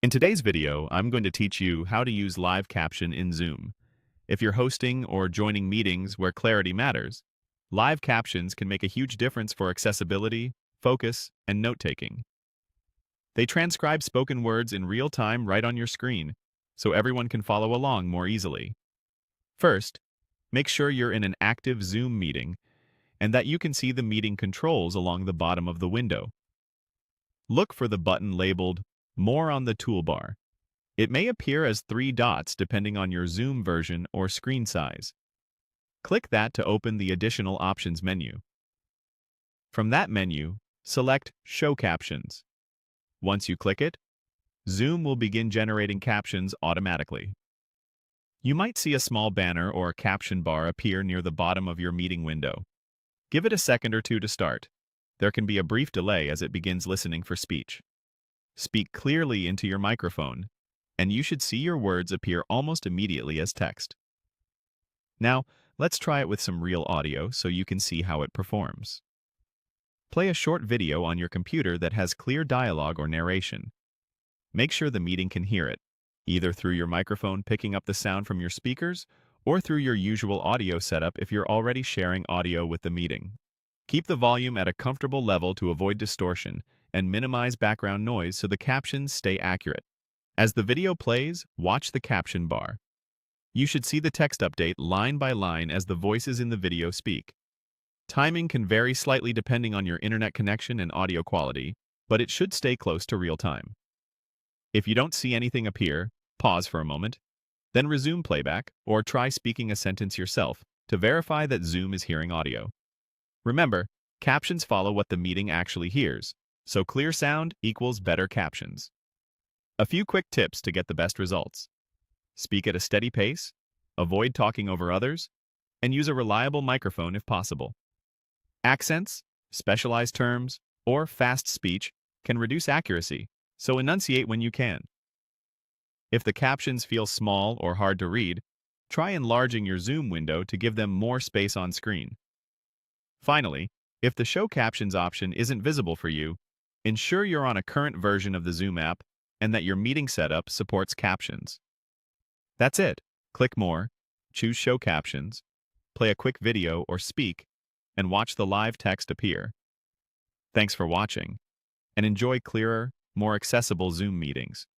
In today's video, I'm going to teach you how to use live caption in Zoom. If you're hosting or joining meetings where clarity matters, live captions can make a huge difference for accessibility, focus, and note-taking. They transcribe spoken words in real time right on your screen, so everyone can follow along more easily. First, make sure you're in an active Zoom meeting and that you can see the meeting controls along the bottom of the window. Look for the button labeled More on the toolbar. It may appear as 3 dots depending on your Zoom version or screen size. Click that to open the additional options menu. From that menu, select Show Captions. Once you click it, Zoom will begin generating captions automatically. You might see a small banner or caption bar appear near the bottom of your meeting window. Give it a second or two to start. There can be a brief delay as it begins listening for speech. Speak clearly into your microphone, and you should see your words appear almost immediately as text. Now, let's try it with some real audio so you can see how it performs. Play a short video on your computer that has clear dialogue or narration. Make sure the meeting can hear it, either through your microphone picking up the sound from your speakers or through your usual audio setup if you're already sharing audio with the meeting. Keep the volume at a comfortable level to avoid distortion and minimize background noise so the captions stay accurate. As the video plays, watch the caption bar. You should see the text update line by line as the voices in the video speak. Timing can vary slightly depending on your internet connection and audio quality, but it should stay close to real time. If you don't see anything appear, pause for a moment, then resume playback or try speaking a sentence yourself to verify that Zoom is hearing audio. Remember, captions follow what the meeting actually hears, so clear sound equals better captions. A few quick tips to get the best results. Speak at a steady pace, avoid talking over others, and use a reliable microphone if possible. Accents, specialized terms, or fast speech can reduce accuracy, so enunciate when you can. If the captions feel small or hard to read, try enlarging your Zoom window to give them more space on screen. Finally, if the Show Captions option isn't visible for you, ensure you're on a current version of the Zoom app and that your meeting setup supports captions. That's it. Click More, choose Show Captions, play a quick video or speak, and watch the live text appear. Thanks for watching, and enjoy clearer, more accessible Zoom meetings.